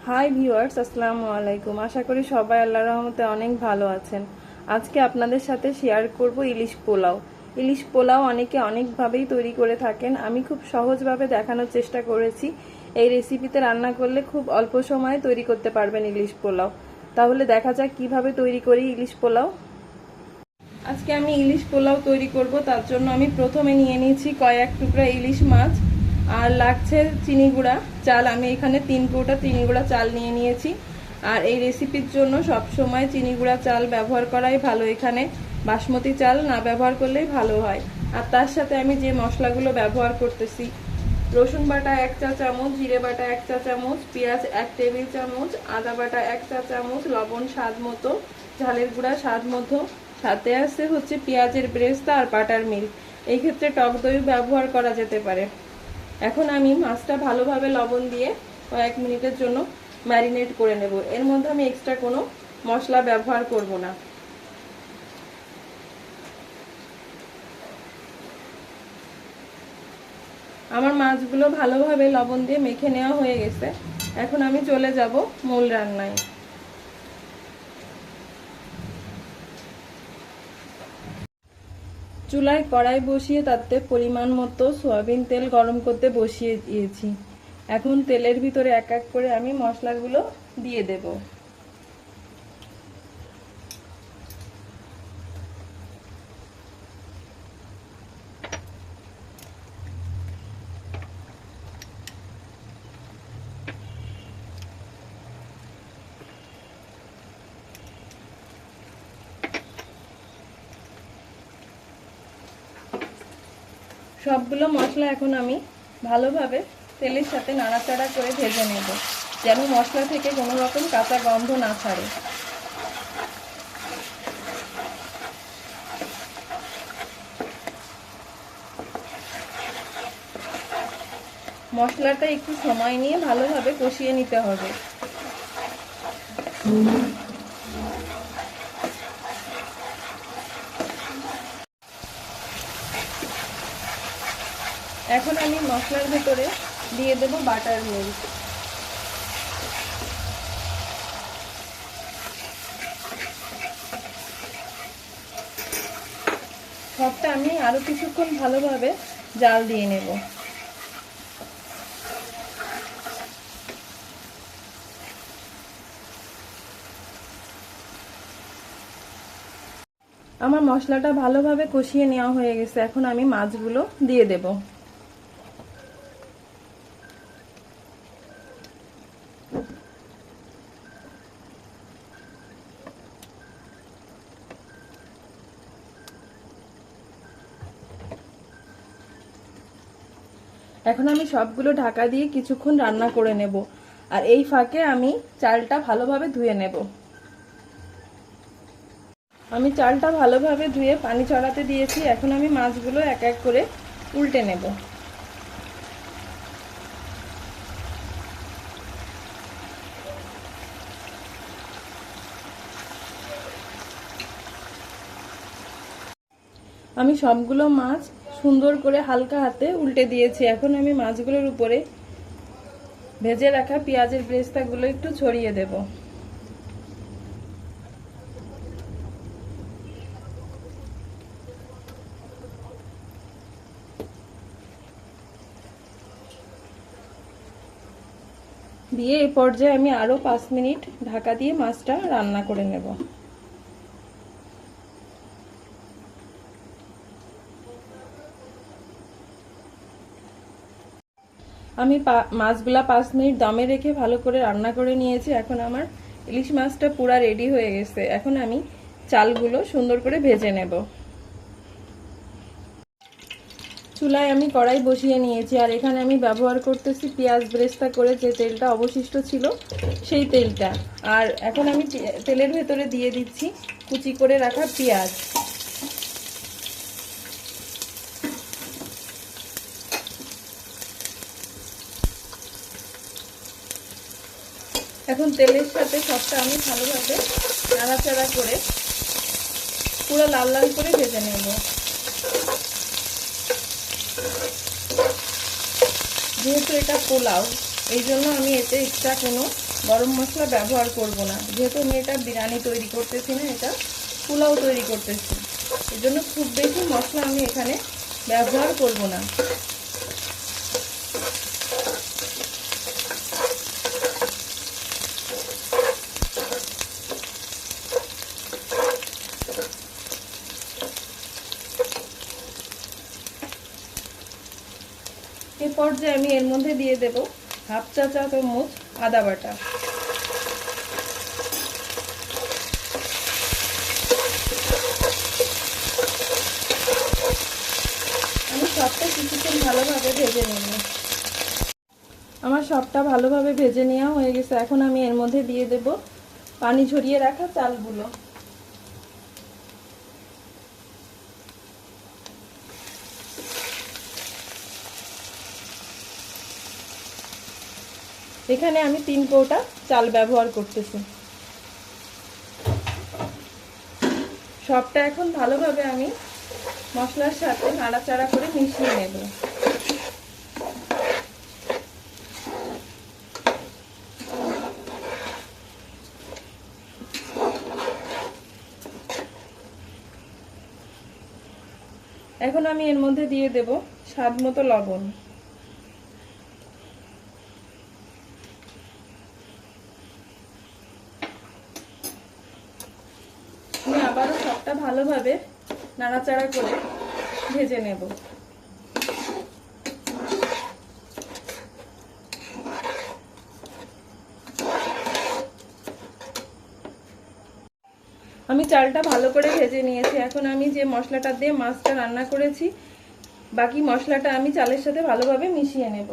Hi viewers, আসসালামু আলাইকুম। আশা করি সবাই আল্লাহর রহমতে অনেক ভালো আছেন। আজকে আপনাদের সাথে শেয়ার করব ইলিশ পোলাও। ইলিশ পোলাও অনেকে অনেকভাবেই তৈরি করে থাকেন। আমি খুব সহজভাবে দেখানোর চেষ্টা করেছি। এই রেসিপিতে রান্না করলে খুব অল্প সময়ে তৈরি করতে পারবেন ইলিশ পোলাও। তাহলে দেখা যাক কিভাবে তৈরি করি ইলিশ পোলাও। আজকে আমি ইলিশ পোলাও তৈরি করব। তার জন্য আমি প্রথমে নিয়ে নিয়েছি কয়েক টুকরা ইলিশ মাছ, আর লাগছে চিনি গুঁড়া চাল। আমি এখানে 3 কৌটা চিনি গুঁড়া চাল নিয়ে নিয়েছি। আর এই রেসিপির জন্য সব সময় চিনি গুঁড়া চাল ব্যবহার করাই ভালো। এখানে বাসমতি চাল না ব্যবহার করলেই ভালো হয়। আর তার সাথে আমি যে মশলাগুলো ব্যবহার করতেছি, রসুন বাটা 1 চা চামচ, জিরে বাটা 1 চা চামচ, পেঁয়াজ 1 টেবিল চামচ, আদা বাটা 1 চা চামচ, লবণ স্বাদ মতো, ঝালের গুঁড়া স্বাদ মতো, সাথে আছে হচ্ছে পেঁয়াজের ব্রেস্তা আর বাটার মিল্ক। এই ক্ষেত্রে টক দই ব্যবহার করা যেতে পারে। এখন আমি মাছটা ভালোভাবে লবণ দিয়ে কয়েক মিনিটের জন্য ম্যারিনেট করে নেব। এর মধ্যে আমি এক্সট্রা কোনো মশলা ব্যবহার করব না। আমার মাছগুলো ভালোভাবে লবণ দিয়ে মেখে নেওয়া হয়ে গেছে। এখন আমি চলে যাব মূল রান্নায়। চুলায় কড়াই বসিয়ে তাতে পরিমাণ মতো সয়াবিন তেল গরম করতে বসিয়ে দিয়েছি। এখন তেলের ভিতরে এক এক করে আমি মশলাগুলো দিয়ে দেব। সবগুলো মশলা এখন আমি ভালোভাবে তেলের সাথে নাড়াচাড়া করে ভেজে নেব, যেন মশলা থেকে কোনো রকম কাঁচা গন্ধ না ছাড়ে। মশলাটা একটু সময় নিয়ে ভালোভাবে কষিয়ে নিতে হবে। এখন আমি মশলার ভেতরে দিয়ে দেব বাটার মিল্ক। সবটা আমি আরো কিছুক্ষণ ভালোভাবে জাল দিয়ে নেব। আমার মশলাটা ভালোভাবে কষিয়ে নেওয়া হয়ে গেছে। এখন আমি মাছগুলো দিয়ে দেব। এখন আমি সবগুলো ঢাকা দিয়ে কিছুক্ষণ রান্না করে নেব। আর এই ফাঁকে আমি চালটা ভালোভাবে ধুয়ে নেব। আমি চালটা ভালোভাবে ধুয়ে পানি ছড়াতে দিয়েছি। এখন আমি মাছগুলো এক এক করে উল্টে নেব। আমি সবগুলো মাছ সুন্দর করে হালকা হাতে উল্টে দিয়েছি। এখন আমি মাছগুলোর উপরে ভেজে রাখা পেঁয়াজের ব্রেস্তাগুলো একটু ছড়িয়ে দেব। দিয়ে এই পর্যায়ে আমি আরো 5 মিনিট ঢাকা দিয়ে মাছটা রান্না করে নেব। আমি মাছগুলা 5 মিনিট দমে রেখে ভালো করে রান্না করে নিয়েছি। এখন আমার ইলিশ মাছটা পুরা রেডি হয়ে গেছে। এখন আমি চালগুলো সুন্দর করে ভেজে নেব। চুলায় আমি কড়াই বসিয়ে নিয়েছি, আর এখানে আমি ব্যবহার করতেছি পেঁয়াজ ব্রেস্তা করে যে তেলটা অবশিষ্ট ছিল সেই তেলটা। আর এখন আমি তেলের ভেতরে দিয়ে দিচ্ছি কুচি করে রাখা পেঁয়াজ। এখন তেলের সাথে সবটা আমি ভালোভাবে নাড়াচাড়া করে পুরো লাল লাল করে ভেজে নেব। যেহেতু এটা পোলাও, এই জন্য আমি এতে এক্সট্রা কোনো গরম মশলা ব্যবহার করব না, যেহেতু আমি এটা বিরিয়ানি তৈরি করতেছি না, এটা পোলাও তৈরি করতেছি। এই জন্য খুব বেশি মশলা আমি এখানে ব্যবহার করব না। এই পর্যায়ে আমি এর মধ্যে দিয়ে দেব হাফ চা চামচ আদা বাটা। আমি সবটা কিছুক্ষণ ভালোভাবে ভেজে নেব। আমার সবটা ভালোভাবে ভেজে নেওয়া হয়ে গেছে। এখন আমি এর মধ্যে দিয়ে দেব পানি ঝরিয়ে রাখা চালগুলো। এখানে আমি 3 কৌটা চাল ব্যবহার করতেছি। সবটা এখন ভালোভাবে আমি মশলার সাথে নাড়াচাড়া করে মিশিয়ে নেব। এখন আমি এর মধ্যে দিয়ে দেব স্বাদ মতো লবণ। আমি আবারও সবটা ভালোভাবে নাড়াচাড়া করে ভেজে নেব। আমি চালটা ভালো করে ভেজে নিয়েছি। এখন আমি যে মশলাটা দিয়ে মাছটা রান্না করেছি, বাকি মশলাটা আমি চালের সাথে ভালোভাবে মিশিয়ে নেব।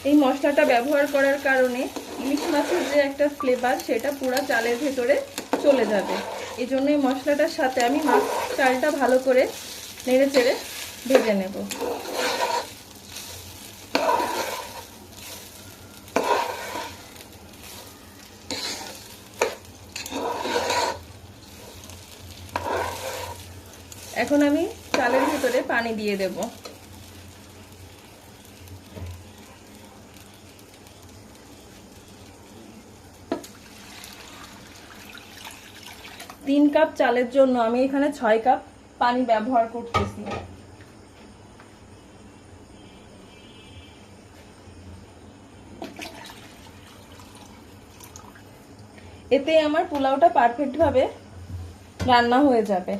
এই মশলাটা ব্যবহার করার কারণে ইলিশ মাছের যে একটা ফ্লেভার, সেটা পুরো চালের ভেতরে চলে যাবে। এই জন্য এই মশলাটার সাথে আমি চালটা ভালো করে নেড়ে চেড়ে ভেজে নেব। এখন আমি চালের ভিতরে পানি দিয়ে দেব। তিন কাপ চালের জন্য আমি এখানে 6 কাপ পানি ব্যবহার করতেছি। এতে আমার পোলাওটা পারফেক্ট ভাবে রান্না হয়ে যাবে।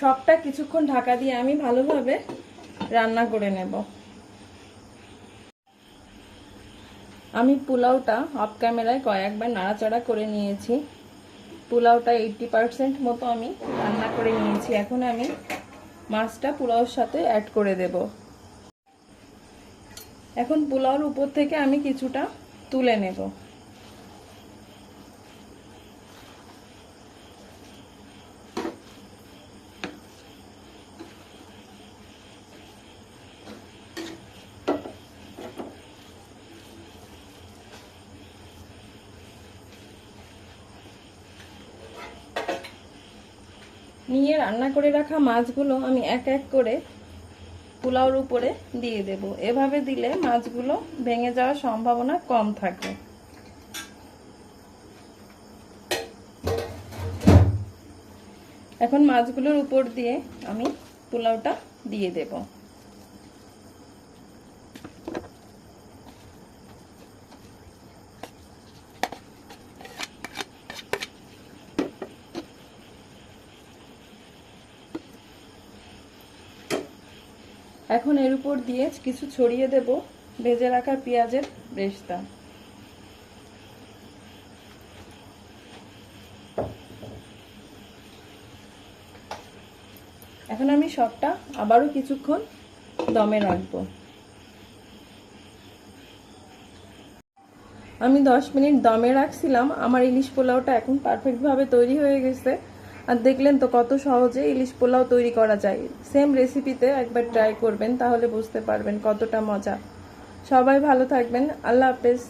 সবটা কিছুক্ষণ ঢাকা দিয়ে আমি ভালোভাবে রান্না করে নেব। আমি পোলাওটা অফ ক্যামেরায় কয়েকবার নাড়াচাড়া করে নিয়েছি। পোলাওটা 80% মতো আমি রান্না করে নিয়েছি। এখন আমি মাছটা পোলাওর সাথে অ্যাড করে দেব। এখন পোলাওর উপর থেকে আমি কিছুটা তুলে নেব। নিয়ে রান্না করে রাখা মাছগুলো আমি এক এক করে পোলাওর উপরে দিয়ে দেব। এভাবে দিলে মাছগুলো ভেঙে যাওয়ার সম্ভাবনা কম থাকে। এখন মাছগুলোর উপর দিয়ে আমি পোলাওটা দিয়ে দেব। এখন এর উপর দিয়ে কিছু ছড়িয়ে দেব ভেজে রাখা পেঁয়াজের বেরেস্তা। এখন আমি সবটা আবারও কিছুক্ষণ দমে রাখবো। আমি 10 মিনিট দমে রাখছিলাম। আমার ইলিশ পোলাওটা এখন পারফেক্টভাবে তৈরি হয়ে গেছে। আর দেখলেন তো কত সহজে ইলিশ পোলাও তৈরি করা যায়। সেম রেসিপিতে একবার ট্রাই করবেন, তাহলে বুঝতে পারবেন কতটা মজা। সবাই ভালো থাকবেন। আল্লাহ হাফেজ।